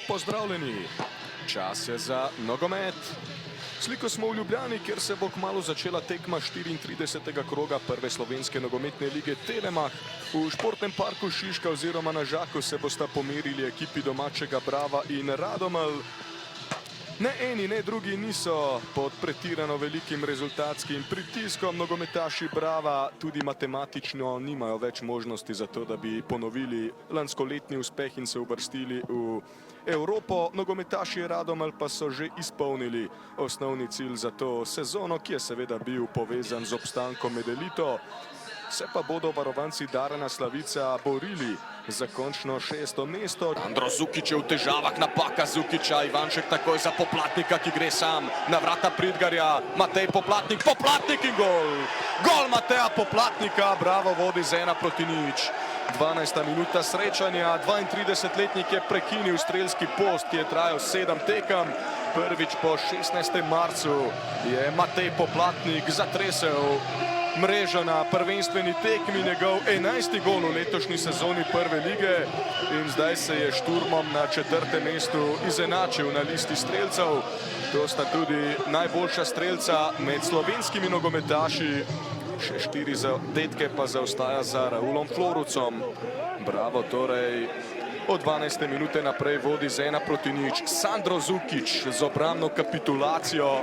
pozdravljeni. Čas je za nogomet. Sliko smo v Ljubljani, kjer se bo kmalu začela tekma 34. kroga prve slovenske nogometne lige Telemach. V športnem parku Šiška oziroma na Žaku se bosta pomerili ekipi domačega Brava in Radomelj. Ne eni, ne drugi niso pod pretirano velikim rezultatskim pritiskom. Nogometaši Brava tudi matematično nimajo več možnosti za to, da bi ponovili lanskoletni uspeh in se uvrstili v Evropo. Nogometaši Radomelj pa so že izpolnili osnovni cilj za to sezono, ki je seveda bil povezan z obstankom med elito. Se pa bodo varovanci Darana Slavica borili za končno 6. mesto. Andro Zukić je v težavah, napaka Zukića, Ivanšek takoj za Poplatnika, ki gre sam na vrata Pridgarja. Matej Poplatnik, Poplatnik in gol! Gol Mateja Poplatnika, Bravo vodi z 1:0. 12. minuta srečanja, 32-letnik je prekinil strelski post, ki je trajal 7 tekem. Prvič po 16. marcu je Matej Poplatnik zatresel mrežo na prvenstveni tekmi, njegov 11. gol v letošnji sezoni prve lige in zdaj se je Šturmom na 4. mestu izenačil na listi strelcev. To sta tudi najboljša strelca med slovenskimi nogometaši. Še 4 zadetke pa zaostaja za Raulom Florucom. Bravo torej od 12. minute naprej vodi z 1:0. Sandro Zukić z obrambno kapitulacijo.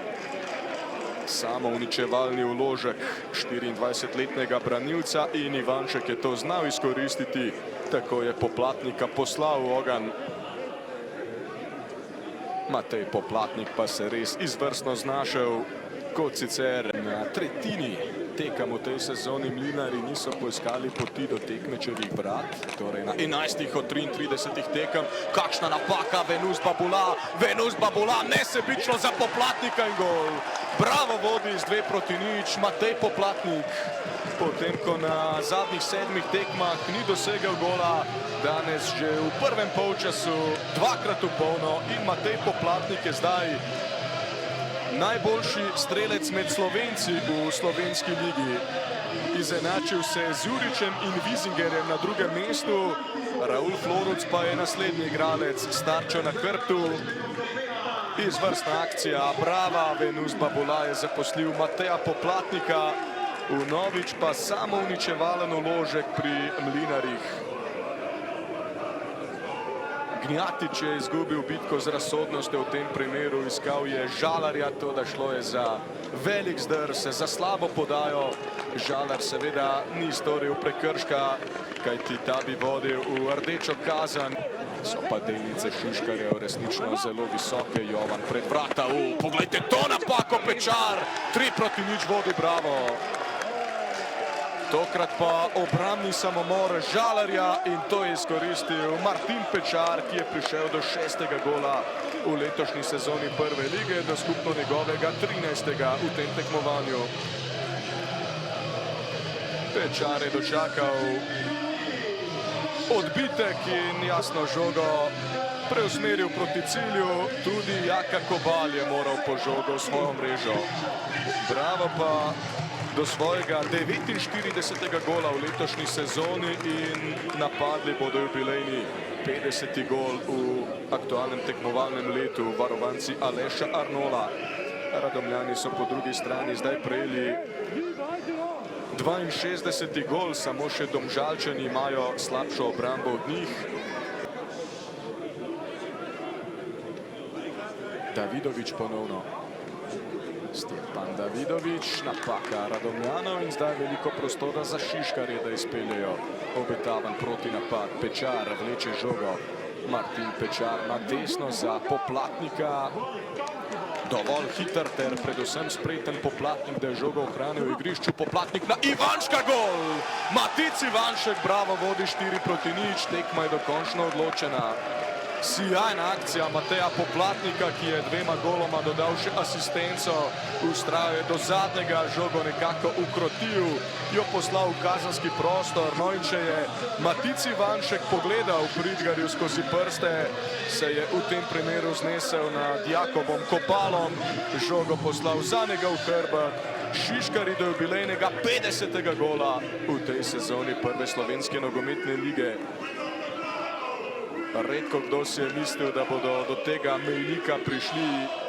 Samo uničevalni vložek 24-letnega branilca in Ivanšek je to znal izkoristiti, tako je Poplatnika poslal v ogenj. Matej Poplatnik pa se res izvrstno znašel, kot sicer na tretjini tekem v tej sezoni Mlinarji niso poiskali poti do tekmečevih vrat, torej na 11 od 33 tekem. Kakšna napaka, Venus Babula, nesebično za Poplatnika in gol. Bravo vodi z 2:0, Matej Poplatnik. Potem, ko na zadnjih 7 tekmah ni dosegel gola, danes že v prvem polčasu dvakrat v polno in Matej Poplatnik je zdaj najboljši strelec med Slovenci v slovenski ligi. Izenačil se z Juričem in Vizingerjem na 2. mestu. Raul Floruc pa je naslednji igralec s tarčo na hrbtu. Izvrstna akcija, Brava, Venus Babula je zaposlil Mateja Poplatnika. Vnovič pa samo uničevalen vložek pri Mlinarjih. Gnjatić je izgubil bitko z razsodnostjo v tem primeru, iskal je Žalarja, to da šlo je za velik zdrs, za slabo podajo. Žalar seveda ni storil prekrška, kajti ta bi vodil v rdečo kazen. So pa delnice Šiškarjev resnično zelo visoke. Jovan pred vrata, poglejte to napako, Pečar, 3:0 vodi Bravo. Tokrat pa obrambni samomor Žalarja in to je izkoristil Martin Pečar, ki je prišel do 6. gola v letošnji sezoni prve lige, do skupno njegovega 13. v tem tekmovanju. Pečar je dočakal odbitek in jasno žogo preusmeril proti cilju. Tudi Jaka Kobal je moral po žogo v svojo mrežo. Bravo pa do svojega 49. gola v letošnji sezoni in napadli bodo jubilejni 50. gol v aktualnem tekmovalnem letu varovanci Aleša Arnola. Radomljani so po drugi strani zdaj prejeli 62. gol, samo še Domžalčani imajo slabšo obrambo od njih. Davidović ponovno. Stjepan Davidović, napaka Radomljanov in zdaj veliko prostora za Šiškarje, da izpeljejo obetavan protinapad. Pečar vleče žogo. Martin Pečar na desno za Poplatnika. Dovolj hiter ter predvsem spreten Poplatnik, da je žogo ohranil v igrišču. Poplatnik na Ivanška, gol! Matic Ivanšek, Bravo vodi 4:0, tekma je dokončno odločena. Sijajna akcija Mateja Poplatnika, ki je 2 goloma dodal še asistenco. Ustrajal je do zadnjega, žogo nekako ukrotil, jo poslal v kazenski prostor. No in če je Matic Ivanšek pogledal Pridgarju skozi prste, se je v tem primeru znesel nad Jakobom Kopalom, žogo poslal za njega v hrbet. Šiškarji do jubilejnega 50. gola v tej sezoni prve slovenske nogometne lige. Redko kdo si je mislil, da bodo do tega mejnika prišli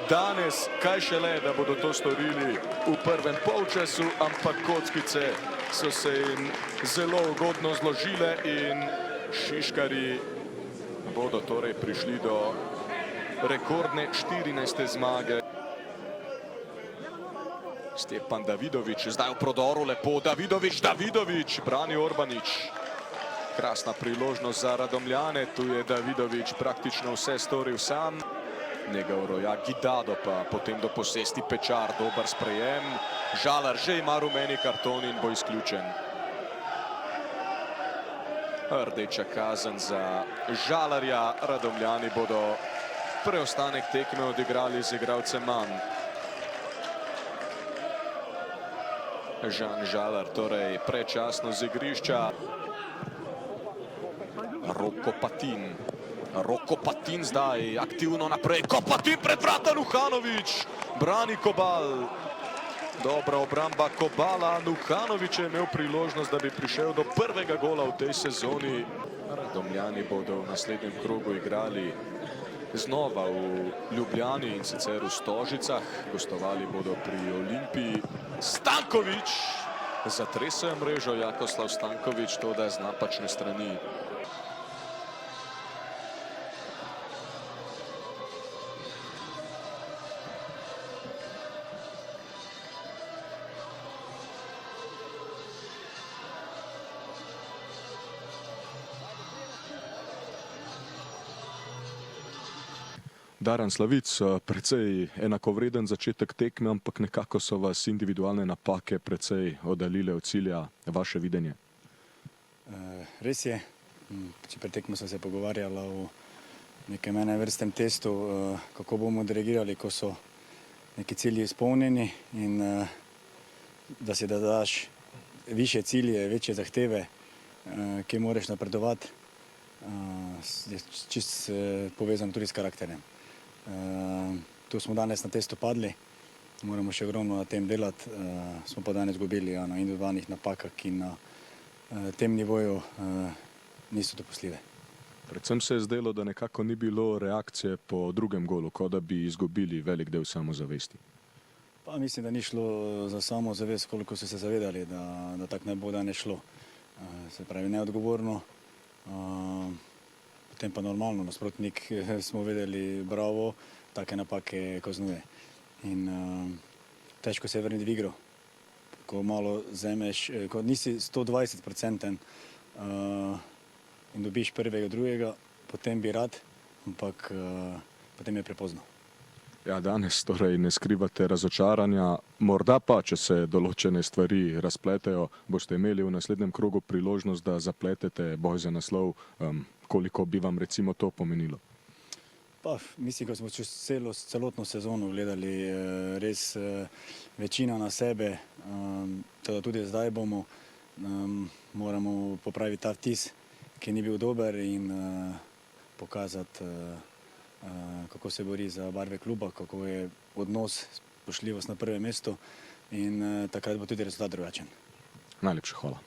danes, kaj šele, da bodo to storili v prvem polčasu, ampak kockice so se jim zelo ugodno zložile in Šiškarji bodo torej prišli do rekordne 14. zmage. Stjepan Davidović, zdaj v prodoru, lepo Davidović, brani Orbanič. Krasna priložnost za Radomljane, tu je Davidović praktično vse storil sam. Njegov rojak Gidado pa potem do posesti Pečar, dober sprejem. Žalar že ima rumeni karton in bo izključen. Rdeča kazen za Žalarja, Radomljani bodo preostanek tekme odigrali z igralcem manj. Žan Žalar torej prečasno z igrišča. Roko Patin zdaj aktivno naprej. Kopatin pred vrata, Nuhanović brani Kobal. Dobra obramba Kobala. Nuhanović je imel priložnost, da bi prišel do prvega gola v tej sezoni. Radomljani bodo v naslednjem krogu igrali znova v Ljubljani in sicer v Stožicah. Gostovali bodo pri Olimpiji. Stanković zatresajo mrežo, Jakoslav Stanković, to da z napačne strani. Daran Slavic, precej enakovreden začetek tekme, ampak nekako so vas individualne napake precej oddaljile od cilja. Vaše videnje? Res je. Pred tekmo smo se pogovarjali o nekem enevrstnem testu, kako bomo odreagirali, ko so neki cilji izpolnjeni in da si da daš više cilje, večje zahteve, ki moraš napredovati, je čist povezan tudi s karakterjem. Tu smo danes na testu padli, moramo še ogromno na tem delati, smo pa danes gubili na individualnih napakah, ki na tem nivoju niso dopustljive. Predvsem se je zdelo, da nekako ni bilo reakcije po drugem golu, kot da bi izgubili velik del samozavesti. Pa mislim, da ni šlo za samozavest, koliko so se zavedali, da tako ne bo danes šlo. Se pravi, neodgovorno. Potem pa normalno, nasprotnik smo vedeli, bravo, take napake kaznuje. In težko se je vrniti v igro. Ko malo zemeš, ko nisi 120% in dobiš prvega, drugega, potem bi rad, ampak potem je prepozno. Ja, danes torej ne skrivate razočaranja, morda pa, če se določene stvari razpletejo, boste imeli v naslednjem krogu priložnost, da zapletete boj za naslov. Koliko bi vam recimo to pomenilo? Pa, mislim, ko smo čez celotno sezono gledali res večina na sebe, tudi zdaj moramo popraviti ta vtis, ki ni bil dober in pokazati, kako se bori za barve kluba, kako je odnos, spoštljivost na prvem mestu in takrat bo tudi rezultat drugačen. Najlepša hvala.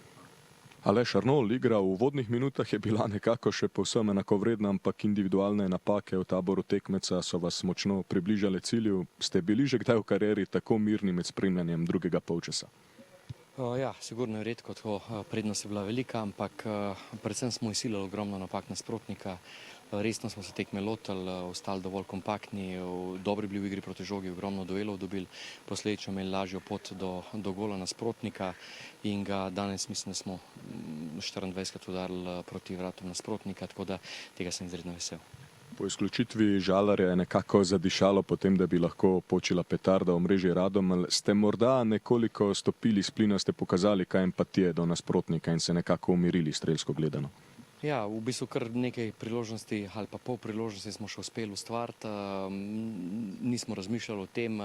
Aleš Arnol, igra v uvodnih minutah je bila nekako še povsem enakovredna, ampak individualne napake v taboru tekmeca so vas močno približale cilju. Ste bili že kdaj v karieri tako mirni med spremljanjem drugega polčasa? Ja, sigurno je redko tako, prednost je bila velika, ampak predvsem smo izsilili ogromno napak nasprotnika. Resno smo se tekme lotili, ostali dovolj kompaktni, dobri bili v igri proti žogi, ogromno duelov dobili, posledično imeli lažjo pot do gola nasprotnika in ga danes mislim, da smo 24krat udarili proti vratom nasprotnika, tako da tega sem izredno vesel. Po izključitvi Žalarja je nekako zadišalo potem, da bi lahko počila petarda v mreži Radomelj. Ste morda nekoliko stopili s plina, ste pokazali kaj empatije do nasprotnika in se nekako umirili strelsko gledano? Ja, v bistvu kar nekaj priložnosti ali pa pol priložnosti smo še uspeli ustvariti, nismo razmišljali o tem,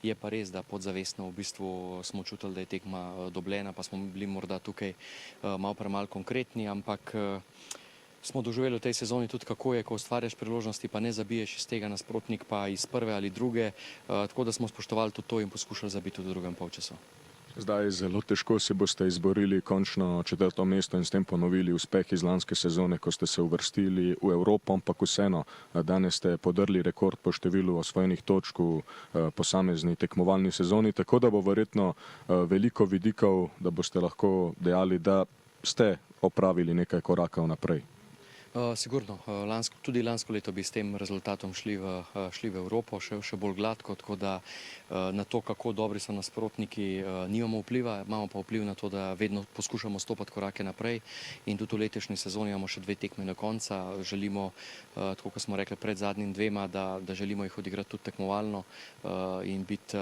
je pa res, da podzavestno v bistvu smo čutili, da je tekma dobljena, pa smo bili morda tukaj malo premalo konkretni, ampak smo doživeli v tej sezoni tudi kako je, ko ustvarjaš priložnosti, pa ne zabiješ iz tega, nasprotnik pa iz prve ali druge, tako da smo spoštovali tudi to in poskušali zabiti v drugem polčasu. Zdaj zelo težko se boste izborili končno 4. mesto in s tem ponovili uspeh iz lanske sezone, ko ste se uvrstili v Evropo, ampak vseeno, danes ste podrli rekord po številu osvojenih točk v posamezni tekmovalni sezoni, tako da bo verjetno veliko vidikov, da boste lahko dejali, da ste opravili nekaj korakov naprej. Sigurno, tudi lansko leto bi s tem rezultatom šli v Evropo, še bolj gladko, tako da na to, kako dobri so nasprotniki, nimamo vpliva, imamo pa vpliv na to, da vedno poskušamo stopati korake naprej in tudi v letošnji sezoni imamo še 2 tekme do konca. Želimo, tako kot smo rekli pred zadnjim 2, da želimo jih odigrati tudi tekmovalno in biti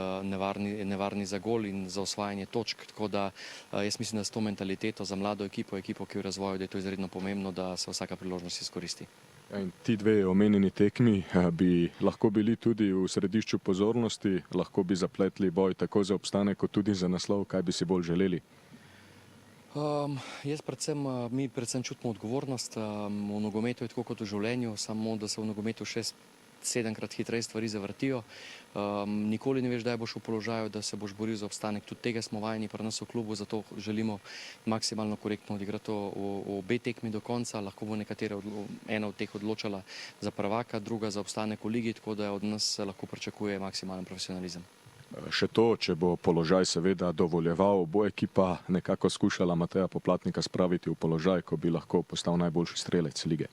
nevarni za gol in za osvajanje točk, tako da jaz mislim, da s to mentaliteto za mlado ekipo, ki je v razvoju, da je to izredno pomembno, da se vsaka priložnost izkoristi. In ti 2 omenjeni tekmi bi lahko bili tudi v središču pozornosti, lahko bi zapletli boj tako za obstanek, kot tudi za naslov. Kaj bi si bolj želeli? Mi predvsem čutimo odgovornost. V nogometu je tako kot v življenju, samo da se v nogometu 7-krat hitreje stvari zavrtijo. Nikoli ne veš, kdaj boš v položaju, da se boš boril za obstanek. Tudi tega smo vajeni pri nas v klubu, zato želimo maksimalno korektno odigrati obe tekmi do konca. Lahko bo ena od teh odločala za prvaka, druga za obstanek v ligi, tako da od nas se lahko pričakuje maksimalen profesionalizem. Še to, če bo položaj seveda dovoljeval, bo ekipa nekako skušala Mateja Poplatnika spraviti v položaj, ko bi lahko postal najboljši strelec lige.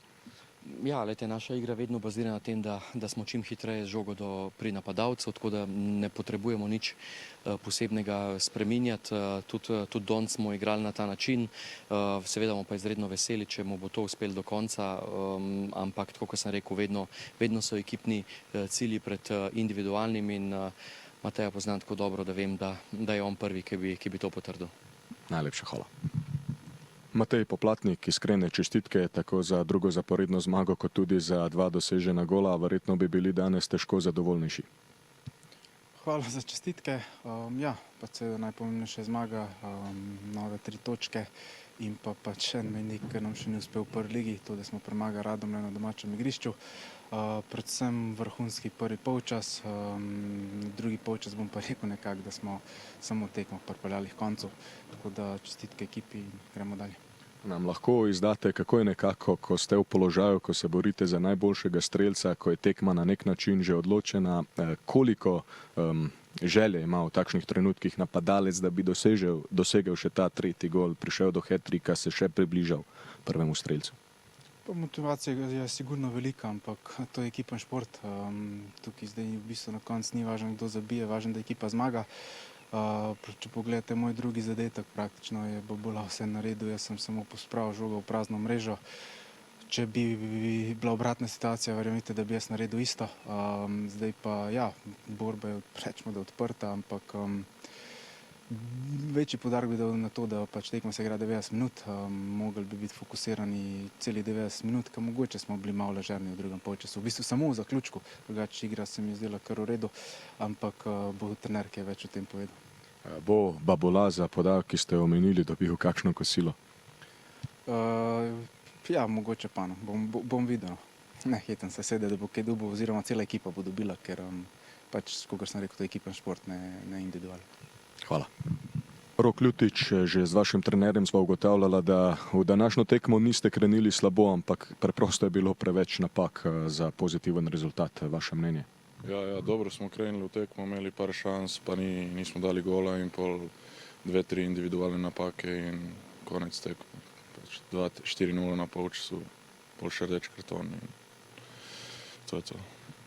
Ja, naša igra vedno bazira na tem, da smo čim hitreje z žogo pri napadalcu, tako da ne potrebujemo nič posebnega spreminjati. Tudi danes smo igrali na ta način, seveda bomo pa izredno veseli, če mu bo to uspelo do konca, ampak tako kot sem rekel, vedno so ekipni cilji pred individualnimi in Mateja poznam tako dobro, da vem, da je on prvi, ki bi to potrdil. Najlepša hvala. Matej Poplatnik, iskrene čestitke tako za drugo zaporedno zmago, kot tudi za 2 dosežena gola. Verjetno bi bili danes težko zadovoljnejši. Hvala za čestitke. Najpomembnejša zmaga, nove 3 točke in pač en mejnik, ker nam še ni uspel v prvi ligi, to, da smo premagali Radomlje na domačem igrišču. Predvsem vrhunski prvi polčas, drugi polčas bom pa rekel nekako, da smo samo tekmo pripeljali k koncu, tako da čestitke ekipi in gremo dalje. Nam lahko izdate, kako je nekako, ko ste v položaju, ko se borite za najboljšega strelca, ko je tekma na nek način že odločena, koliko želje ima v takšnih trenutkih napadalec, da bi dosegel še ta 3. gol, prišel do hat-trika, se še približal prvemu strelcu? Motivacija je sigurno velika, ampak to je ekipen šport. Tukaj zdaj v bistvu na koncu ni važno, kdo zabije, važno, da ekipa zmaga. Če pogledate moj drugi zadetek, praktično je Babola vse naredil, jaz sem samo pospravil žogo v prazno mrežo. Če bi bila obratna situacija, verjemite, da bi jaz naredil isto. Zdaj pa ja, borba je rečemo, da odprta, ampak večji poudarek bi dal na to, da pač tekma se igra 90 minut, mogli bi biti fokusirani celih 90 minut, ker mogoče smo bili malo ležerni v drugem polčasu. V bistvu samo v zaključku, drugače igra se mi je zdela kar v redu, ampak bo trener kaj več o tem povedal. Bo Babola za podajo, ki ste omenili, dobil kakšno kosilo? Ja, mogoče pa no, bom videl. Ne, hetem se sede, da bo kaj dobil, oziroma cela ekipa bo dobila, ker pač, kakor sem rekel, to je ekipen šport, ne individualno. Hvala. Rok Ljutič, že z vašim trenerjem sva ugotavljala, da v današnjo tekmo niste krenili slabo, ampak preprosto je bilo preveč napak za pozitiven rezultat. Vaše mnenje? Ja, dobro smo krenili v tekmo, imeli par šans, pa nismo dali gola in pol 2-3 individualne napake in konec tekmo. 4-0 na polčasu, pol še rdeč karton in to je to.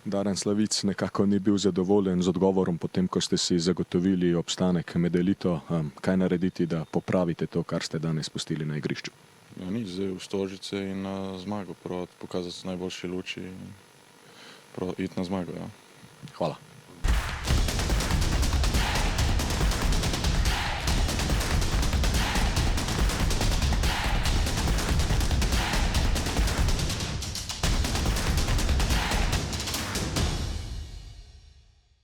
Daren Slavic nekako ni bil zadovoljen z odgovorom potem, ko ste si zagotovili obstanek med elito. Kaj narediti, da popravite to, kar ste danes pustili na igrišču? Ja, zdaj v Stožice in na zmago, pokazati najboljši luči in iti na zmago. Ja. Hvala.